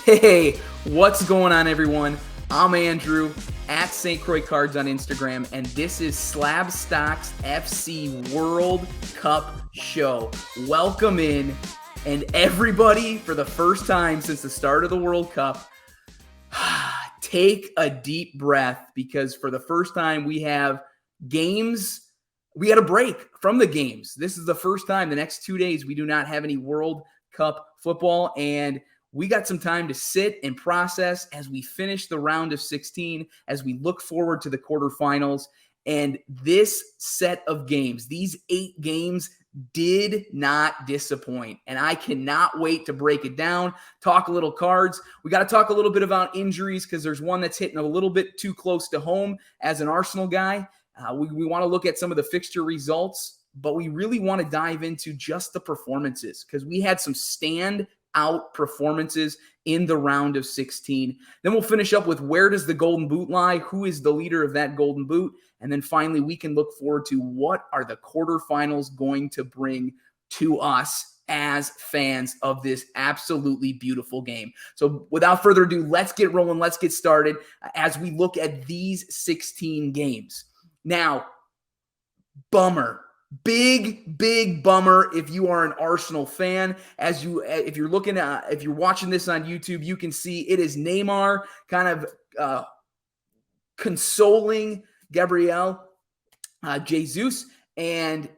Hey, what's going on, everyone? I'm Andrew at St. Croix Cards on Instagram, and this is Slab Stocks FC World Cup Show. Welcome in, and everybody, for the first time since the start of the World Cup, take a deep breath, because for the first time we have games. We had a break from the games. This is the first time the next 2 days we do not have any World Cup football, and we got some time to sit and process as we finish the round of 16, as we look forward to the quarterfinals. And this set of games, these 8 games, did not disappoint. And I cannot wait to break it down, talk a little cards. We got to talk a little bit about injuries, because there's one that's hitting a little bit too close to home as an Arsenal guy. We want to look at some of the fixture results, but we really want to dive into just the performances, because we had some stand-out performances in the round of 16. Then we'll finish up with where does the Golden Boot lie? Who is the leader of that Golden Boot? And then finally, we can look forward to what are the quarterfinals going to bring to us as fans of this absolutely beautiful game. So without further ado, let's get rolling. Let's get started as we look at these 16 games. Now, bummer. Big bummer if you are an Arsenal fan. If you're watching this on YouTube, you can see it is Neymar kind of consoling Gabriel Jesus, and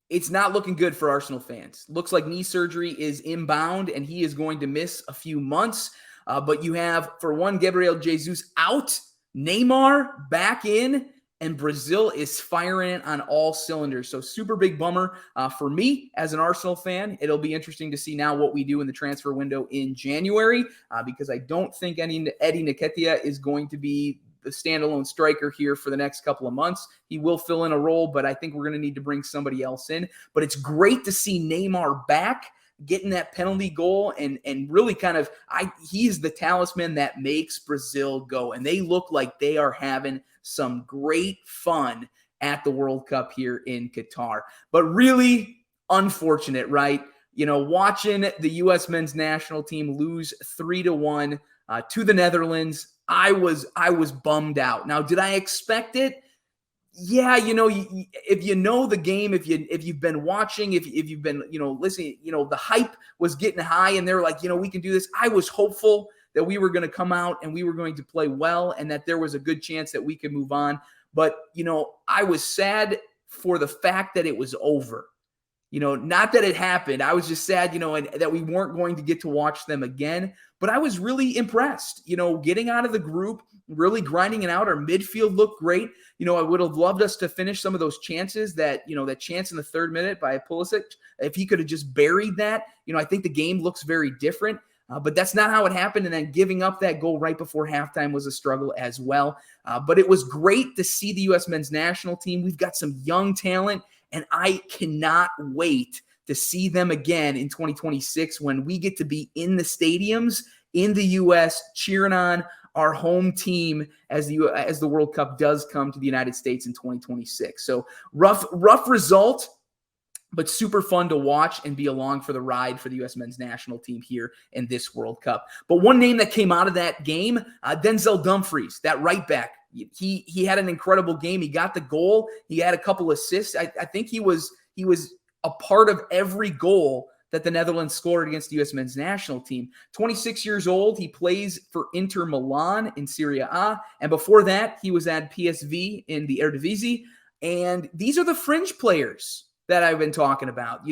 it's not looking good for Arsenal fans. Looks like knee surgery is inbound, and he is going to miss a few months. But you have, for one, Gabriel Jesus out, Neymar back in, and Brazil is firing on all cylinders. So super big bummer for me as an Arsenal fan. It'll be interesting to see now what we do in the transfer window in January, because I don't think Eddie Nketiah is going to be the standalone striker here for the next couple of months. He will fill in a role, but I think we're going to need to bring somebody else in. But it's great to see Neymar back, getting that penalty goal, and really he's the talisman that makes Brazil go. And they look like they are having some great fun at the World Cup here in Qatar. But really unfortunate, right? You know, watching the U.S. men's national team lose 3-1 to the Netherlands, I was bummed out. Now, did I expect it? Yeah, if you know the game, if you've been watching, if you've been, listening, the hype was getting high, and they're like, we can do this. I was hopeful that we were going to come out and we were going to play well, and that there was a good chance that we could move on. But, I was sad for the fact that it was over. Not that it happened. I was just sad, and that we weren't going to get to watch them again. But I was really impressed, getting out of the group, really grinding it out. Our midfield looked great. I would have loved us to finish some of those chances that chance in the 3rd minute by Pulisic. If he could have just buried that, I think the game looks very different. But that's not how it happened. And then giving up that goal right before halftime was a struggle as well. But it was great to see the U.S. men's national team. We've got some young talent, and I cannot wait to see them again in 2026, when we get to be in the stadiums in the U.S. cheering on our home team as the World Cup does come to the United States in 2026. So rough result, but super fun to watch and be along for the ride for the U.S. men's national team here in this World Cup. But one name that came out of that game, Denzel Dumfries, that right back. He had an incredible game. He got the goal. He had a couple assists. I think he was a part of every goal that the Netherlands scored against the U.S. men's national team. 26 years old. He plays for Inter Milan in Serie A. And before that, he was at PSV in the Eredivisie. And these are the fringe players that I've been talking about,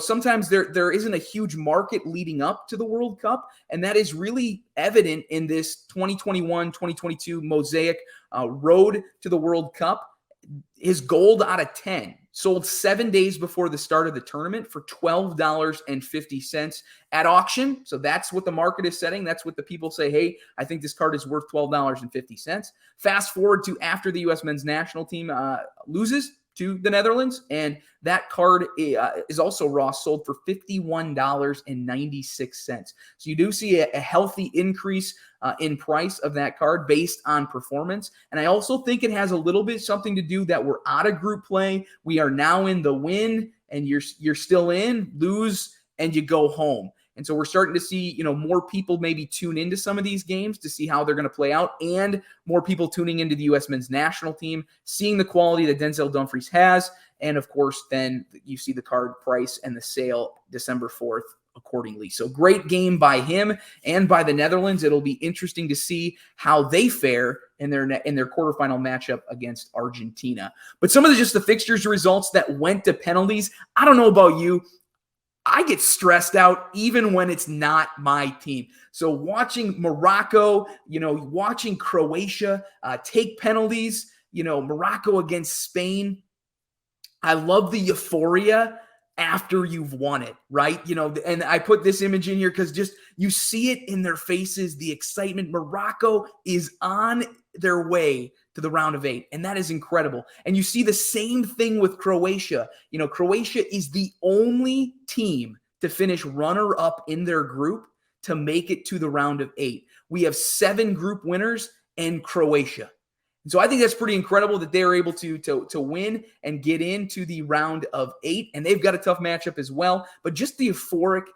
sometimes there isn't a huge market leading up to the World Cup. And that is really evident in this 2021-2022 Mosaic road to the World Cup. His gold out of 10 sold 7 days before the start of the tournament for $12.50 at auction. So that's what the market is setting. That's what the people say, hey, I think this card is worth $12.50. Fast forward to after the U.S. men's national team loses to the Netherlands, and that card is also sold for $51.96. So you do see a healthy increase in price of that card based on performance. And I also think it has a little bit something to do that we're out of group play. We are now in the win, and you're still in, lose, and you go home. And so we're starting to see, more people maybe tune into some of these games to see how they're going to play out, and more people tuning into the U.S. men's national team, seeing the quality that Denzel Dumfries has. And of course, then you see the card price and the sale December 4th accordingly. So great game by him and by the Netherlands. It'll be interesting to see how they fare in their quarterfinal matchup against Argentina. But some of just the fixtures results that went to penalties, I don't know about you, I get stressed out even when it's not my team. So watching Morocco, watching Croatia take penalties, Morocco against Spain, I love the euphoria after you've won it, right? And I put this image in here because just you see it in their faces, the excitement. Morocco is on their way to the round of 8, and that is incredible. And you see the same thing with Croatia. Croatia is the only team to finish runner-up in their group to make it to the round of 8. We have 7 group winners and Croatia. And so I think that's pretty incredible that they're able to win and get into the round of 8. And they've got a tough matchup as well. But just the euphoric,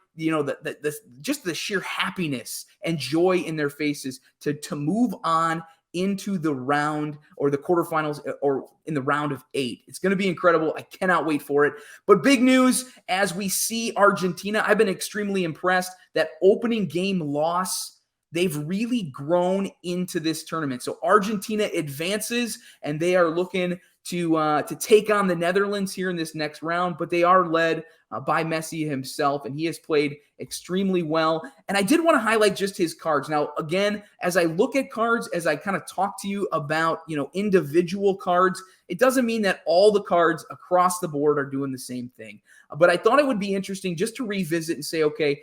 just the sheer happiness and joy in their faces to move on into the round or the quarterfinals or in the round of 8. It's going to be incredible. I cannot wait for it. But big news as we see Argentina. I've been extremely impressed. That opening game loss, they've really grown into this tournament. So Argentina advances, and they are looking to take on the Netherlands here in this next round, but they are led by Messi himself, and he has played extremely well. And I did want to highlight just his cards. Now, again, as I look at cards, as I kind of talk to you about, individual cards, it doesn't mean that all the cards across the board are doing the same thing. But I thought it would be interesting just to revisit and say, okay,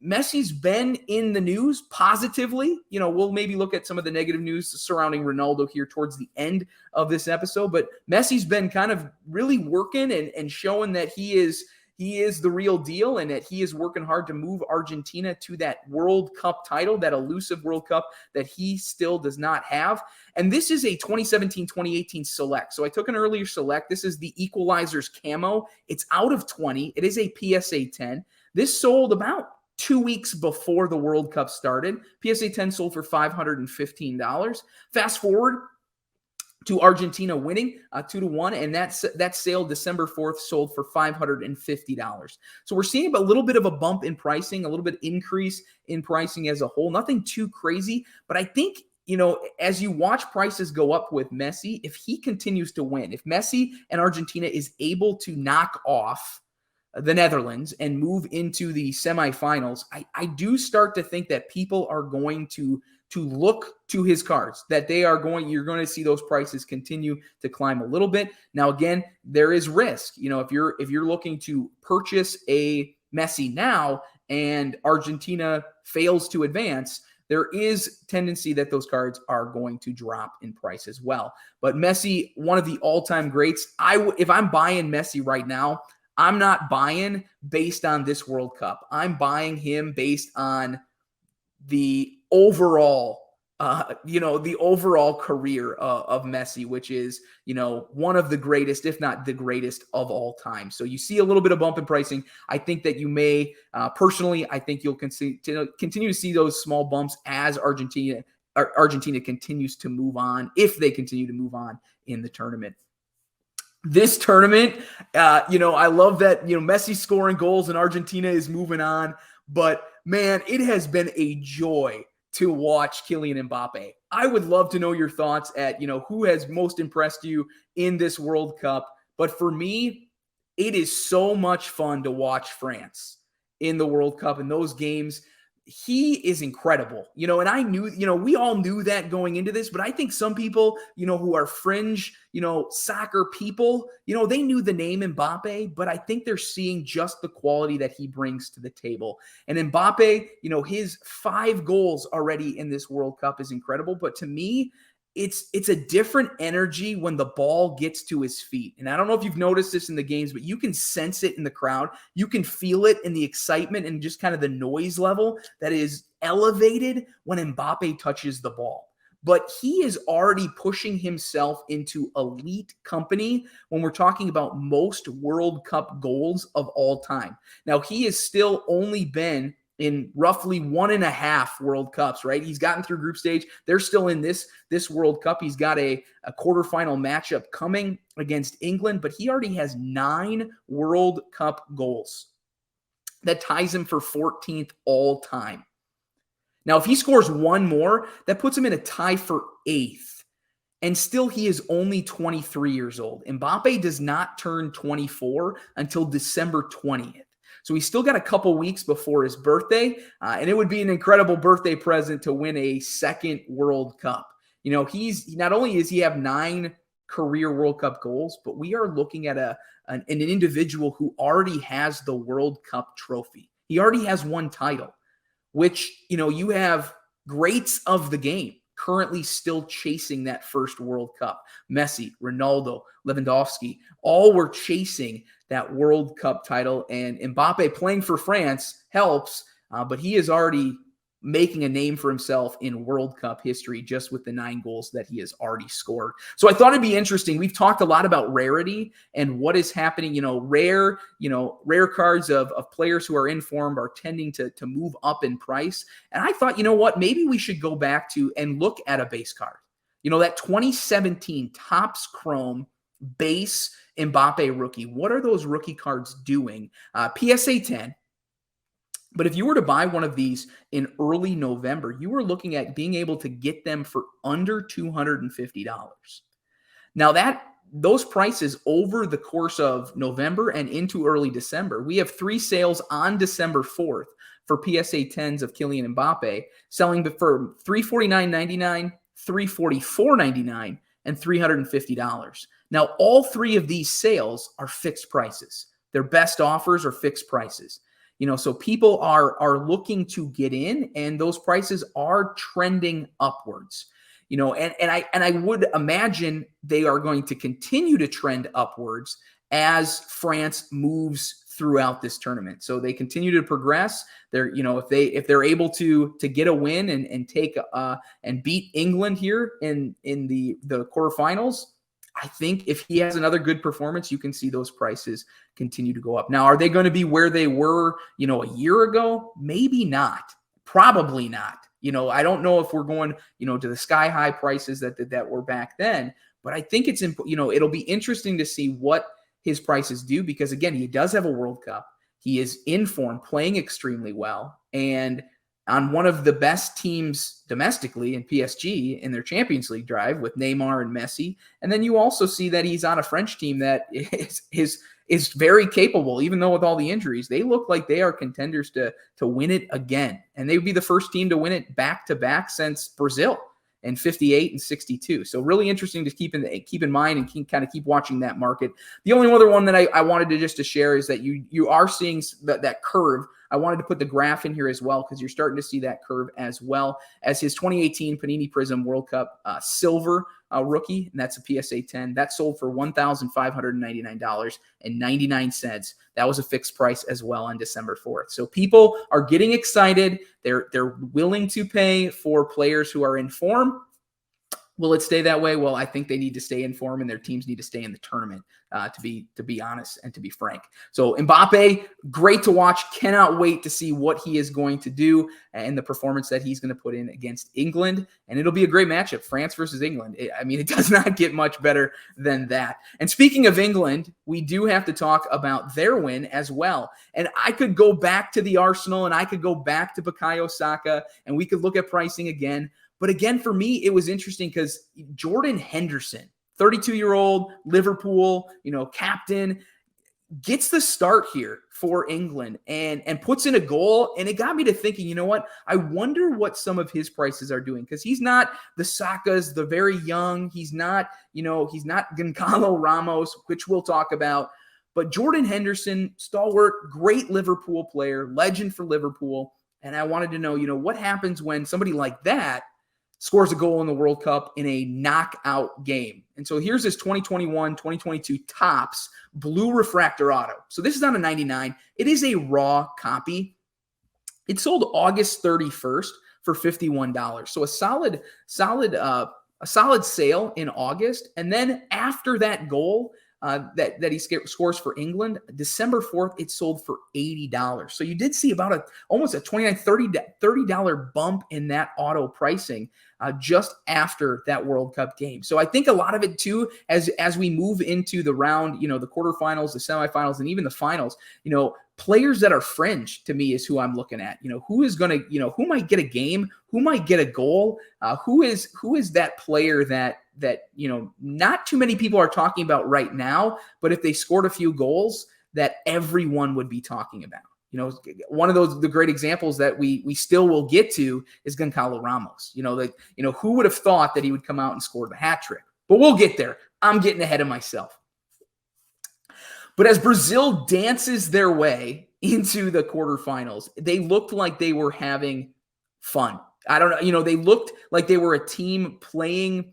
Messi's been in the news positively. We'll maybe look at some of the negative news surrounding Ronaldo here towards the end of this episode, but Messi's been kind of really working and showing that he is the real deal and that he is working hard to move Argentina to that World Cup title, that elusive World Cup that he still does not have. And this is a 2017-2018 select. So I took an earlier select. This is the Equalizers camo. It's out of 20. It is a PSA 10. This sold about 2 weeks before the World Cup started. PSA 10 sold for $515. Fast forward to Argentina winning 2-1, and that sale December 4th sold for $550. So we're seeing a little bit of a bump in pricing, a little bit increase in pricing as a whole. Nothing too crazy, but I think as you watch prices go up with Messi, if he continues to win, if Messi and Argentina is able to knock off the Netherlands and move into the semifinals, I do start to think that people are going to look to his cards, that you're going to see those prices continue to climb a little bit. Now, again, there is risk. If you're looking to purchase a Messi now and Argentina fails to advance, there is tendency that those cards are going to drop in price as well. But Messi, one of the all-time greats, if I'm buying Messi right now, I'm not buying based on this World Cup. I'm buying him based on the overall, the overall career of Messi, which is, one of the greatest, if not the greatest of all time. So you see a little bit of bump in pricing. I think that you may, personally, I think you'll continue to see those small bumps as Argentina continues to move on, if they continue to move on in the tournament. This tournament, I love that, Messi scoring goals and Argentina is moving on. But, man, it has been a joy to watch Kylian Mbappe. I would love to know your thoughts at, who has most impressed you in this World Cup. But for me, it is so much fun to watch France in the World Cup and those games. He is incredible, and I knew, we all knew that going into this, but I think some people, who are fringe, soccer people, they knew the name Mbappe, but I think they're seeing just the quality that he brings to the table. And Mbappe, his 5 goals already in this World Cup is incredible. But to me, it's a different energy when the ball gets to his feet. And I don't know if you've noticed this in the games, but you can sense it in the crowd. You can feel it in the excitement and just kind of the noise level that is elevated when Mbappe touches the ball. But he is already pushing himself into elite company when we're talking about most World Cup goals of all time. Now, he has still only been in roughly 1.5 World Cups, right? He's gotten through group stage. They're still in this World Cup. He's got a quarterfinal matchup coming against England, but he already has 9 World Cup goals. That ties him for 14th all time. Now, if he scores one more, that puts him in a tie for 8th. And still, he is only 23 years old. Mbappe does not turn 24 until December 20th. So he's still got a couple weeks before his birthday. And it would be an incredible birthday present to win a second World Cup. You know, he's not only does he have 9 career World Cup goals, but we are looking at an individual who already has the World Cup trophy. He already has one title, which, you know, you have greats of the game currently still chasing that first World Cup. Messi, Ronaldo, Lewandowski, all were chasing that World Cup title. And Mbappe playing for France helps, but he is already making a name for himself in World Cup history just with the 9 goals that he has already scored. So I thought it'd be interesting. We've talked a lot about rarity and what is happening. Rare cards of players who are in form are tending to move up in price. And I thought, you know what, maybe we should go back to and look at a base card. That 2017 Topps Chrome base Mbappe rookie. What are those rookie cards doing? PSA 10. But if you were to buy one of these in early November, you were looking at being able to get them for under $250. Now those prices over the course of November and into early December, we have 3 sales on December 4th for PSA 10s of Kylian Mbappe, selling for $349.99, $344.99, and $350. Now, all 3 of these sales are fixed prices. Their best offers are fixed prices. So people are looking to get in, and those prices are trending upwards. And I would imagine they are going to continue to trend upwards as France moves throughout this tournament. So they continue to progress. If they're able to get a win and take and beat England here in the quarterfinals, I think if he has another good performance, you can see those prices continue to go up. Now, are they going to be where they were, a year ago? Maybe not. Probably not. I don't know if we're going, to the sky high prices that were back then, but I think it's, it'll be interesting to see what his prices do, because again, he does have a World Cup. He is in form, playing extremely well, and on one of the best teams domestically in PSG in their Champions League drive with Neymar and Messi. And then you also see that he's on a French team that is very capable, even though with all the injuries, they look like they are contenders to win it again. And they would be the first team to win it back-to-back since Brazil in 58 and 62. So really interesting to keep in mind and keep watching that market. The only other one that I wanted to share is that you are seeing that curve. I wanted to put the graph in here as well, because you're starting to see that curve as well as his 2018 Panini Prism World Cup silver rookie, and that's a PSA 10. That sold for $1,599.99. That was a fixed price as well on December 4th. So people are getting excited. They're willing to pay for players who are in form. Will it stay that way? Well, I think they need to stay in form, and their teams need to stay in the tournament, to be honest and to be frank. So Mbappe, great to watch. Cannot wait to see what he is going to do and the performance that he's going to put in against England. And it'll be a great matchup, France versus England. It does not get much better than that. And speaking of England, we do have to talk about their win as well. And I could go back to the Arsenal, and I could go back to Bukayo Saka, and we could look at pricing again. But again, for me, it was interesting because Jordan Henderson, 32-year-old Liverpool, captain, gets the start here for England and puts in a goal. And it got me to thinking, you know what? I wonder what some of his prices are doing, because he's not the Sakas, the very young. He's not Gonzalo Ramos, which we'll talk about. But Jordan Henderson, stalwart, great Liverpool player, legend for Liverpool. And I wanted to know, what happens when somebody like that scores a goal in the World Cup in a knockout game. And so here's his 2021-2022 Topps Blue Refractor Auto. So this is not a 99. It is a raw copy. It sold August 31st for $51. So a solid sale in August. And then after that goal, that he scores for England. December 4th, it sold for $80. So you did see about almost a $29, $30 bump in that auto pricing just after that World Cup game. So I think a lot of it too, as we move into the round, the quarterfinals, the semifinals, and even the finals, players that are fringe to me is who I'm looking at. Who is going to, who might get a game, who might get a goal, who is that player that not too many people are talking about right now, but if they scored a few goals, that everyone would be talking about. One of the great examples that we still will get to is Goncalo Ramos. Who would have thought that he would come out and score the hat trick? But we'll get there. I'm getting ahead of myself. But as Brazil dances their way into the quarterfinals, they looked like they were having fun. I don't know, they looked like they were a team playing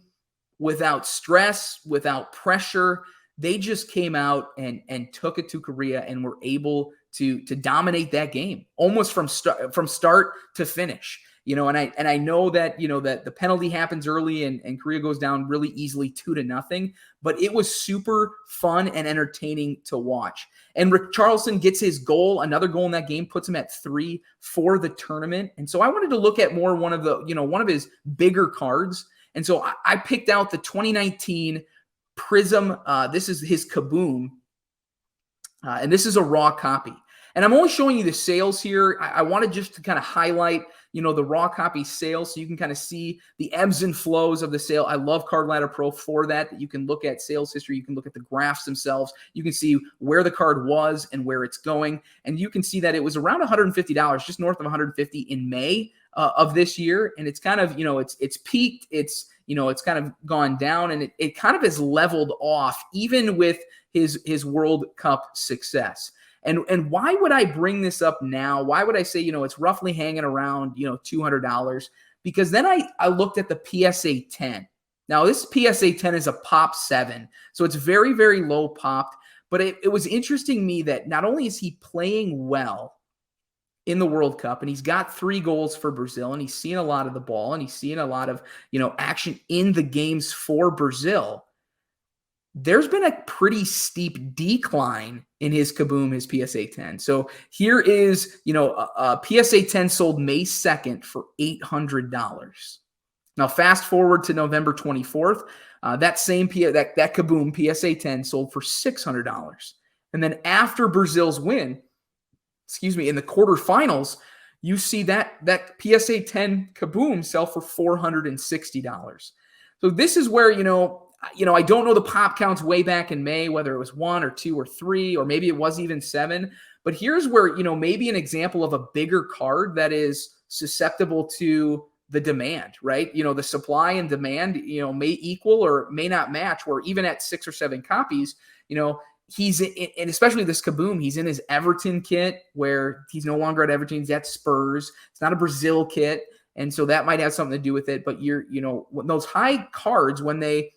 without stress, without pressure. They just came out and took it to Korea and were able to dominate that game almost from start to finish. And I know that that the penalty happens early and Korea goes down really easily 2-0, but it was super fun and entertaining to watch. And Richarlison gets his goal, another goal in that game, puts him at 3 for the tournament. And so I wanted to look at more one of his bigger cards. And so I picked out the 2019 Prism. This is his Kaboom. And this is a raw copy. And I'm only showing you the sales here. I wanted just to kind of highlight, the raw copy sales so you can kind of see the ebbs and flows of the sale. I love Card Ladder Pro for that. You can look at sales history. You can look at the graphs themselves. You can see where the card was and where it's going. And you can see that it was around $150, just north of $150 in May of this year. And it's kind of, it's peaked. It's kind of gone down, and it kind of has leveled off even with his World Cup success. And why would I bring this up now? Why would I say, it's roughly hanging around, $200? Because then I looked at the PSA 10. Now, this PSA 10 is a pop 7, so it's very, very low popped. But it was interesting to me that not only is he playing well in the World Cup, and he's got 3 goals for Brazil, and he's seeing a lot of the ball, and he's seeing a lot of, action in the games for Brazil. There's been a pretty steep decline in his Kaboom, his PSA 10. So here is, a PSA 10 sold May 2nd for $800. Now, fast forward to November 24th, that same that Kaboom PSA 10 sold for $600. And then after Brazil's win, in the quarterfinals, you see that PSA 10 Kaboom sell for $460. So this is where, I don't know the pop counts way back in May, whether it was 1 or 2 or 3, or maybe it was even 7. But here's where, maybe an example of a bigger card that is susceptible to the demand, right? The supply and demand, may equal or may not match, where even at 6 or 7 copies, he's in, and especially this Kaboom, he's in his Everton kit, where he's no longer at Everton, he's at Spurs. It's not a Brazil kit. And so that might have something to do with it. But those high cards, when they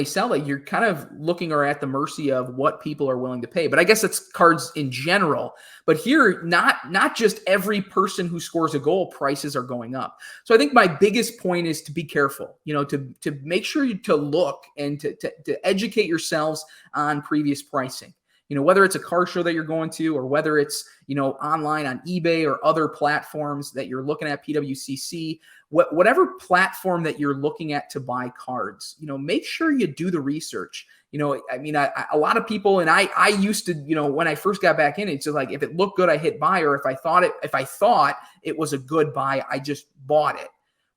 sell it, you're kind of looking or at the mercy of what people are willing to pay. But I guess it's cards in general. But here, not just every person who scores a goal, prices are going up. So I think my biggest point is to be careful, to make sure to look and to educate yourselves on previous pricing. Whether it's a card show that you're going to, or whether it's, online on eBay or other platforms that you're looking at, PWCC, whatever platform that you're looking at to buy cards, make sure you do the research. A lot of people, and I used to, when I first got back in, it's just like, if it looked good, I hit buy, or if I thought it was a good buy, I just bought it.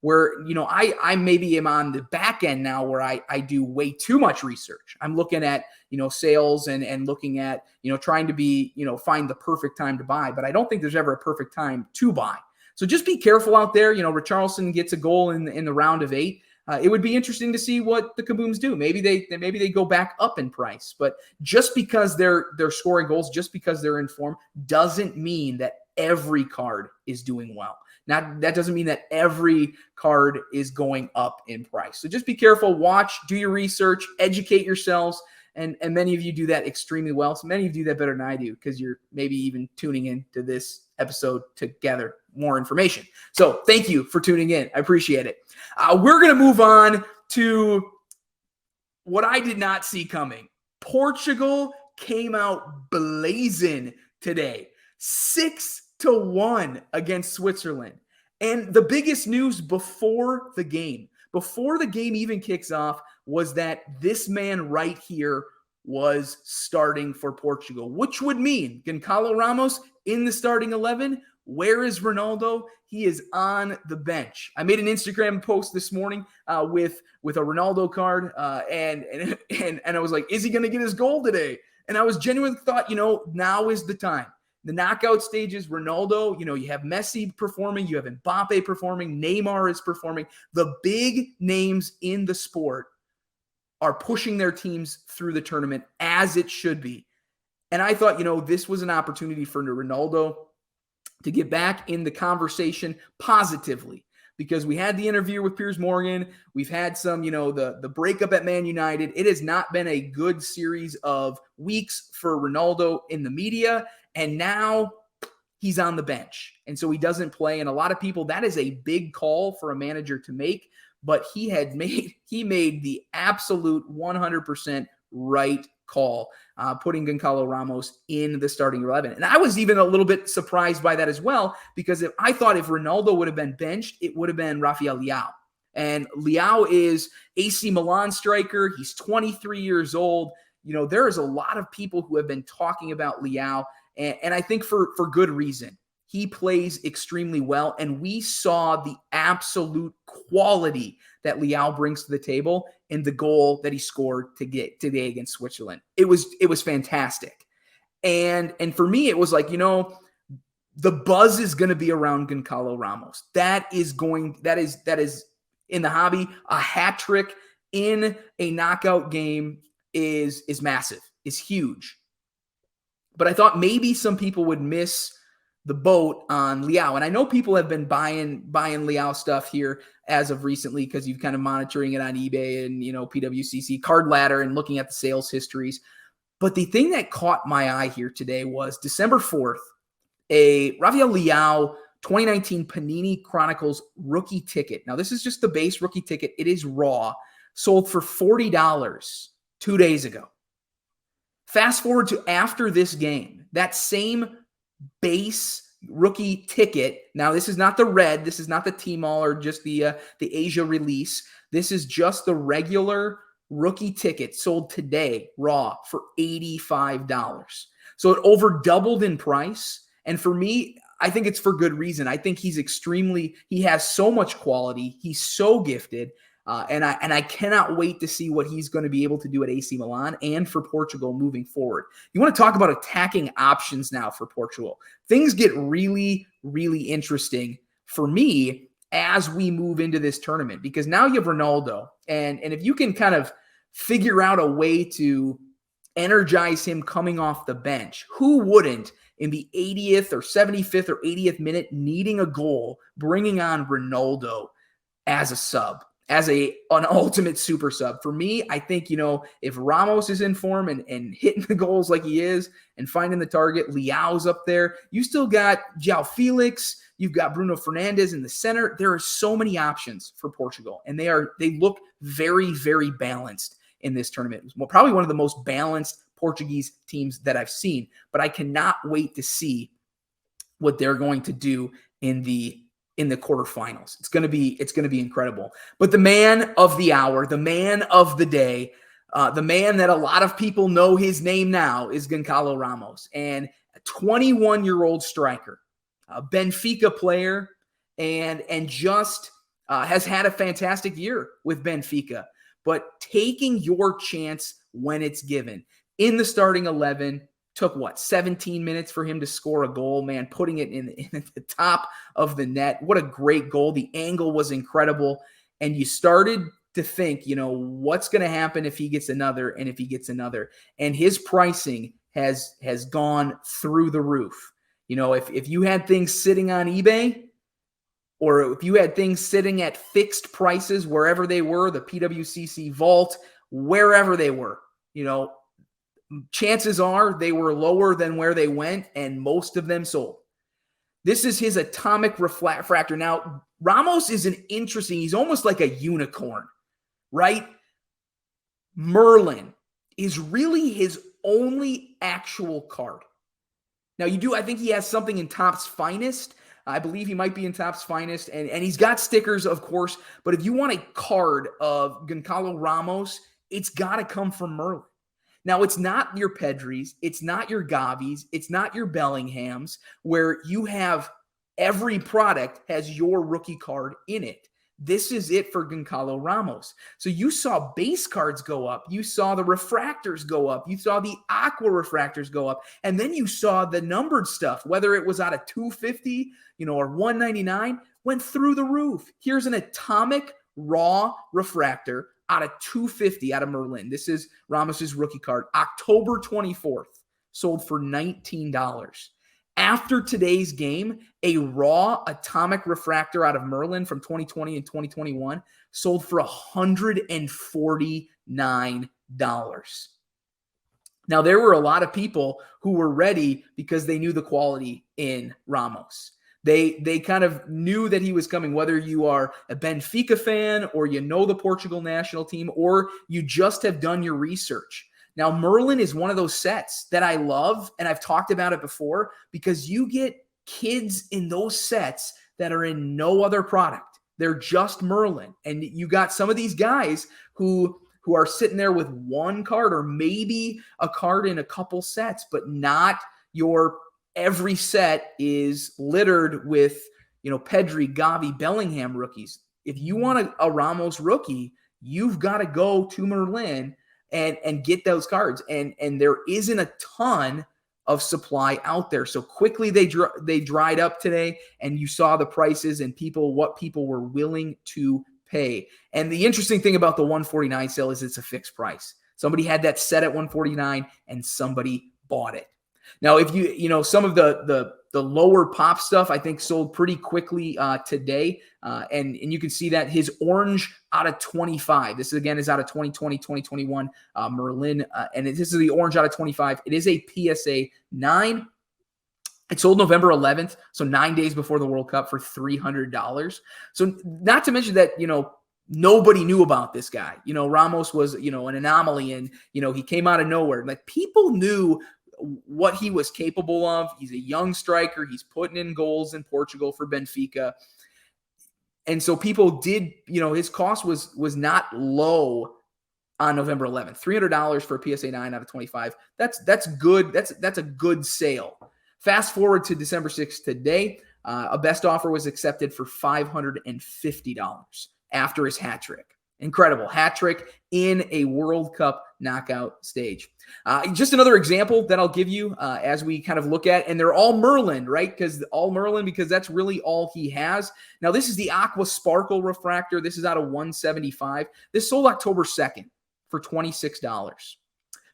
Where, I maybe am on the back end now, where I do way too much research. I'm looking at, sales and looking at, trying to be, find the perfect time to buy, but I don't think there's ever a perfect time to buy. So just be careful out there. Richarlison gets a goal in the round of 8. It would be interesting to see what the Kabooms do. Maybe they go back up in price, but just because they're scoring goals, just because they're in form, doesn't mean that every card is doing well. Now, that doesn't mean that every card is going up in price. So just be careful, watch, do your research, educate yourselves. And many of you do that extremely well. So many of you do that better than I do, because you're maybe even tuning in to this episode to gather more information. So thank you for tuning in. I appreciate it. We're going to move on to what I did not see coming. Portugal came out blazing today, 6-1 against Switzerland. And the biggest news before the game even kicks off, was that this man right here was starting for Portugal, which would mean Goncalo Ramos in the starting 11. Where is Ronaldo? He is on the bench. I made an Instagram post this morning with a Ronaldo card, and I was like, is he going to get his goal today? And I was genuinely thought, now is the time. The knockout stages, Ronaldo, you have Messi performing, you have Mbappe performing, Neymar is performing. The big names in the sport are pushing their teams through the tournament as it should be. And I thought, this was an opportunity for Ronaldo to get back in the conversation positively, because we had the interview with Piers Morgan. We've had some, the breakup at Man United. It has not been a good series of weeks for Ronaldo in the media. And now he's on the bench. And so he doesn't play. And a lot of people, that is a big call for a manager to make. But he made the absolute 100% right call, putting Goncalo Ramos in the starting 11. And I was even a little bit surprised by that as well, because I thought if Ronaldo would have been benched, it would have been Rafael Leao. And Leao is AC Milan striker. He's 23 years old. There is a lot of people who have been talking about Leao, and I think for good reason. He plays extremely well, and we saw the absolute quality that Leao brings to the table in the goal that he scored today against Switzerland. It was fantastic. And for me, it was like, the buzz is going to be around Goncalo Ramos. That is in the hobby. A hat trick in a knockout game is massive, is huge. But I thought maybe some people would miss the boat on Leao. And I know people have been buying Leao stuff here as of recently, because you've kind of monitoring it on eBay and, PWCC Card Ladder and looking at the sales histories. But the thing that caught my eye here today was December 4th, a Rafael Leao 2019 Panini Chronicles rookie ticket. Now, this is just the base rookie ticket. It is raw, sold for $40 2 days ago. Fast forward to after this game, that same base rookie ticket. Now, this is not the red. This is not the Tmall or just the Asia release. This is just the regular rookie ticket sold today, raw, for $85. So it over doubled in price. And for me, I think it's for good reason. I think he has so much quality. He's so gifted. And I cannot wait to see what he's going to be able to do at AC Milan and for Portugal moving forward. You want to talk about attacking options now for Portugal. Things get really, really interesting for me as we move into this tournament, because now you have Ronaldo. And if you can kind of figure out a way to energize him coming off the bench, who wouldn't in the 80th or 75th or 80th minute needing a goal, bringing on Ronaldo as a sub? As an ultimate super sub. For me, I think, if Ramos is in form and hitting the goals like he is and finding the target, Leao's up there. You still got João Felix. You've got Bruno Fernandes in the center. There are so many options for Portugal, and they look very, very balanced in this tournament. Well, probably one of the most balanced Portuguese teams that I've seen, but I cannot wait to see what they're going to do in the quarterfinals. It's going to be incredible. But the man of the hour, the man of the day, the man that a lot of people know his name now is Goncalo Ramos, and a 21-year-old striker, a Benfica player, and just has had a fantastic year with Benfica. But taking your chance when it's given in the starting 11. Took 17 minutes for him to score a goal, man, putting it in the top of the net. What a great goal. The angle was incredible. And you started to think, what's going to happen if he gets another and if he gets another. And his pricing has gone through the roof. If you had things sitting on eBay, or if you had things sitting at fixed prices wherever they were, the PWCC vault, wherever they were, chances are they were lower than where they went, and most of them sold. This is his atomic refractor. Now, Ramos is he's almost like a unicorn, right? Merlin is really his only actual card. Now, I think he has something in Topps Finest. I believe he might be in Topps Finest, and he's got stickers, of course. But if you want a card of Goncalo Ramos, it's got to come from Merlin. Now, it's not your Pedris, it's not your Gavis, it's not your Bellinghams, where you have every product has your rookie card in it. This is it for Goncalo Ramos. So you saw base cards go up. You saw the refractors go up. You saw the aqua refractors go up. And then you saw the numbered stuff, whether it was out of 250, or 199, went through the roof. Here's an atomic raw refractor out of 250 out of Merlin. This is Ramos's rookie card. October 24th, sold for $19. After today's game, a raw atomic refractor out of Merlin from 2020 and 2021 sold for $149. Now, there were a lot of people who were ready because they knew the quality in Ramos. They kind of knew that he was coming, whether you are a Benfica fan or the Portugal national team or you just have done your research. Now, Merlin is one of those sets that I love, and I've talked about it before, because you get kids in those sets that are in no other product. They're just Merlin. And you got some of these guys who are sitting there with one card or maybe a card in a couple sets, but not your every set is littered with, Pedri, Gavi, Bellingham rookies. If you want a Ramos rookie, you've got to go to Merlin and get those cards. And there isn't a ton of supply out there. So quickly they dried up today, and you saw the prices and what people were willing to pay. And the interesting thing about the 149 sale is it's a fixed price. Somebody had that set at 149 and somebody bought it. Now, if some of the lower pop stuff, I think sold pretty quickly today. And you can see that his orange out of 25. This again is out of 2020, 2021 Merlin. And this is the orange out of 25. It is a PSA 9. It sold November 11th, so 9 days before the World Cup for $300. So not to mention that, nobody knew about this guy. Ramos was, an anomaly, and, he came out of nowhere. Like, people knew what he was capable of. He's a young striker. He's putting in goals in Portugal for Benfica. And so people did, his cost was not low on November 11th. $300 for a PSA 9 out of 25. That's good. That's a good sale. Fast forward to December 6th today. A best offer was accepted for $550 after his hat trick. Incredible hat trick in a World Cup knockout stage. Just another example that I'll give you as we kind of look at, and they're all Merlin, right? Because that's really all he has. Now, this is the Aqua Sparkle Refractor. This is out of 175. This sold October 2nd for $26.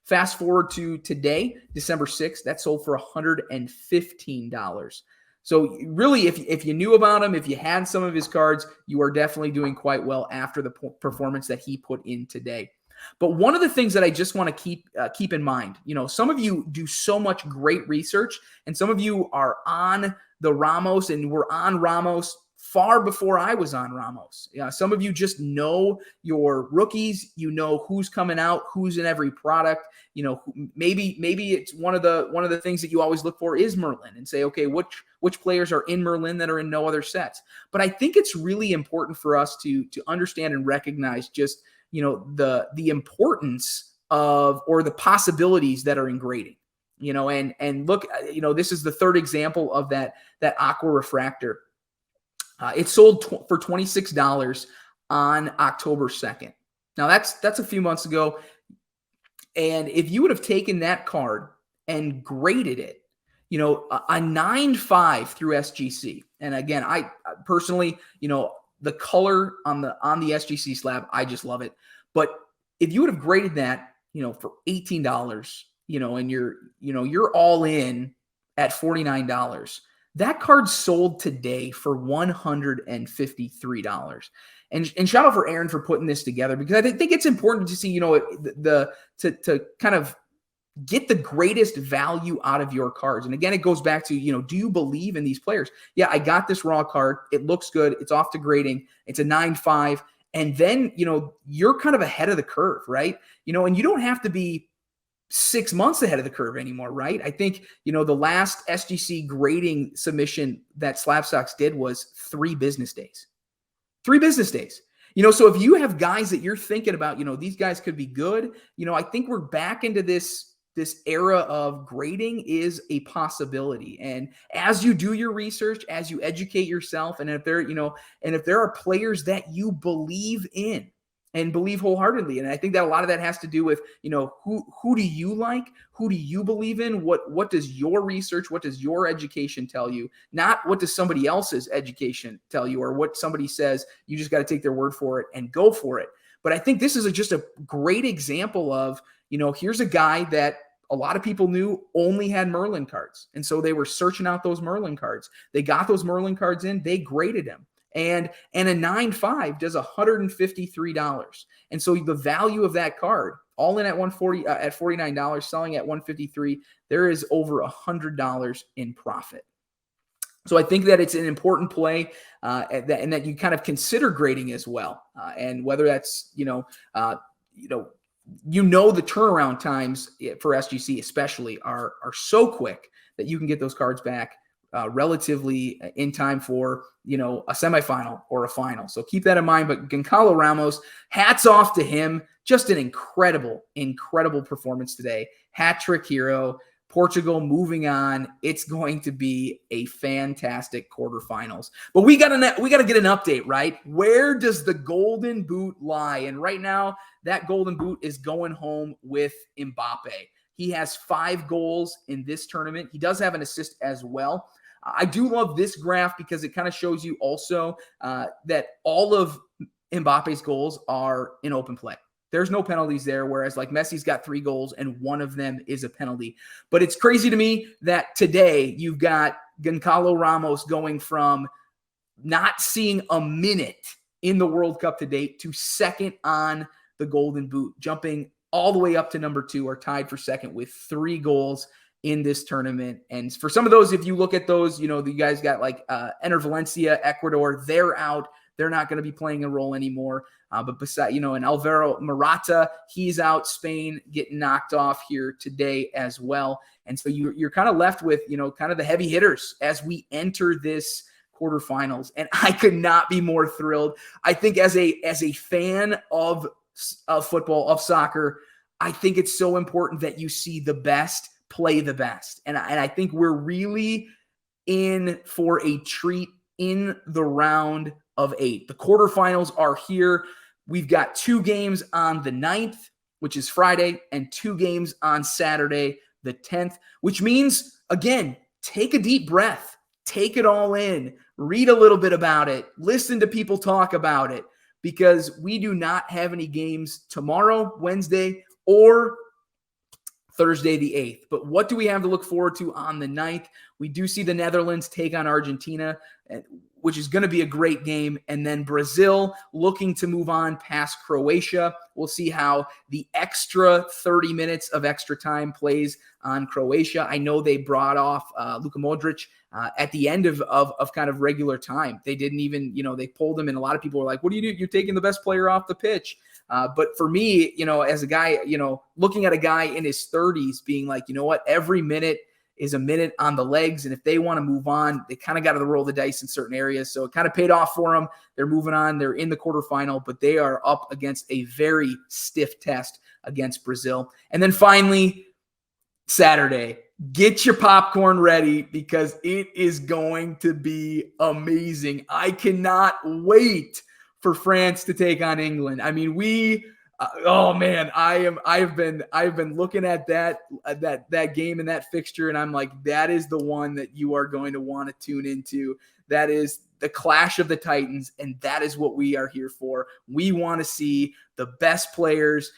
Fast forward to today, December 6th, that sold for $115. So really, if you knew about him, if you had some of his cards, you are definitely doing quite well after the performance that he put in today. But one of the things that I just want to keep in mind, some of you do so much great research, and some of you are on the Ramos, and were on Ramos far before I was on Ramos. Some of you just know your rookies. You know who's coming out, who's in every product. Maybe it's one of the things that you always look for is Merlin, and say, okay, which players are in Merlin that are in no other sets. But I think it's really important for us to understand and recognize just the importance of, or the possibilities that are in grading. And look, this is the third example of that aqua refractor. It sold for $26 on October 2nd. Now that's a few months ago. And if you would have taken that card and graded it, a 9.5 through SGC. And again, I personally, the color on the SGC slab, I just love it. But if you would have graded that, for $18, and you're all in at $49, that card sold today for $153. And shout out for Aaron for putting this together, because I think it's important to see, to kind of get the greatest value out of your cards. And again, it goes back to, do you believe in these players? Yeah, I got this raw card. It looks good. It's off to grading. It's a 9.5. And then, you're kind of ahead of the curve, right? And you don't have to be 6 months ahead of the curve anymore, right? I think, the last SGC grading submission that Slabstox did was 3 business days. 3 business days. So if you have guys that you're thinking about, these guys could be good, I think we're back into this era of grading is a possibility. And as you do your research, as you educate yourself, and if there are players that you believe in and believe wholeheartedly, and I think that a lot of that has to do with, who do you like? Who do you believe in? What does your research, what does your education tell you? Not what does somebody else's education tell you, or what somebody says. You just got to take their word for it and go for it. But I think this is just a great example of, here's a guy that a lot of people knew only had Merlin cards. And so they were searching out those Merlin cards. They got those Merlin cards in, they graded him. And a 9.5 does $153. And so the value of that card, all in at $140 at $49, selling at $153, there is over $100 in profit. So I think that it's an important play, and that you kind of consider grading as well. And whether that's, the turnaround times for SGC especially are so quick that you can get those cards back relatively in time for, a semifinal or a final. So keep that in mind. But Goncalo Ramos, hats off to him. Just an incredible, incredible performance today. Hat-trick hero. Portugal moving on. It's going to be a fantastic quarterfinals. But we got to get an update, right? Where does the golden boot lie? And right now, that golden boot is going home with Mbappe. He has 5 goals in this tournament. He does have an assist as well. I do love this graph because it kind of shows you also that all of Mbappe's goals are in open play. There's no penalties there, whereas like Messi's got 3 goals and one of them is a penalty. But it's crazy to me that today you've got Goncalo Ramos going from not seeing a minute in the World Cup to date to second on the Golden Boot, jumping all the way up to number 2, or tied for second with 3 goals in this tournament. And for some of those, if you look at those, you guys got like Enner Valencia, Ecuador, they're out. They're not going to be playing a role anymore. But besides, and Alvaro Morata, he's out. Spain getting knocked off here today as well. And so you're kind of left with, kind of the heavy hitters as we enter this quarterfinals. And I could not be more thrilled. I think as a fan of football, of soccer, I think it's so important that you see the best play the best. And I think we're really in for a treat in the round of 8. The quarterfinals are here. We've got 2 games on the 9th, which is Friday, and 2 games on Saturday, the 10th, which means, again, take a deep breath, take it all in, read a little bit about it, listen to people talk about it, because we do not have any games tomorrow, Wednesday, or Thursday the 8th. But what do we have to look forward to on the 9th? We do see the Netherlands take on Argentina, which is going to be a great game. And then Brazil looking to move on past Croatia. We'll see how the extra 30 minutes of extra time plays on Croatia. I know they brought off Luka Modric at the end of kind of regular time. They didn't even, they pulled him, and a lot of people were like, what do you do? You're taking the best player off the pitch. But for me, as a guy, looking at a guy in his 30s being like, every minute is a minute on the legs. And if they want to move on, they kind of got to roll the dice in certain areas. So it kind of paid off for them. They're moving on. They're in the quarterfinal, but they are up against a very stiff test against Brazil. And then finally, Saturday, get your popcorn ready because it is going to be amazing. I cannot wait for France to take on England. I mean, oh man, I've been looking at that game and that fixture, and I'm like, that is the one that you are going to want to tune into. That is the clash of the Titans, and that is what we are here for. We want to see the best players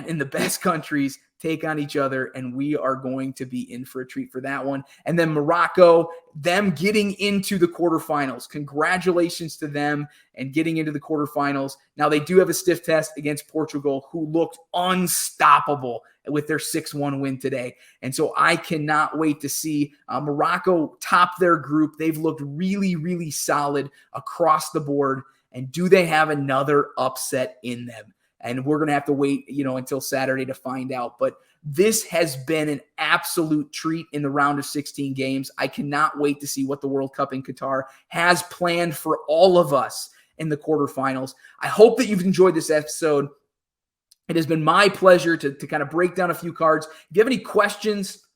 in the best countries take on each other, and we are going to be in for a treat for that one. And then Morocco, them getting into the quarterfinals. Congratulations to them and getting into the quarterfinals. Now, they do have a stiff test against Portugal, who looked unstoppable with their 6-1 win today. And so I cannot wait to see Morocco top their group. They've looked really, really solid across the board. And do they have another upset in them? And we're going to have to wait, until Saturday to find out. But this has been an absolute treat in the round of 16 games. I cannot wait to see what the World Cup in Qatar has planned for all of us in the quarterfinals. I hope that you've enjoyed this episode. It has been my pleasure to kind of break down a few cards. If you have any questions,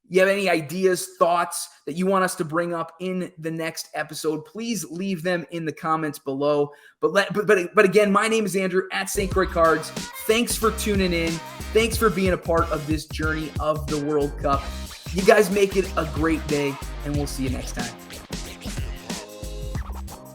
you have any ideas, thoughts that you want us to bring up in the next episode, please leave them in the comments below. But again, my name is Andrew at St. Croix Cards. Thanks for tuning in. Thanks for being a part of this journey of the World Cup. You guys make it a great day, and we'll see you next time.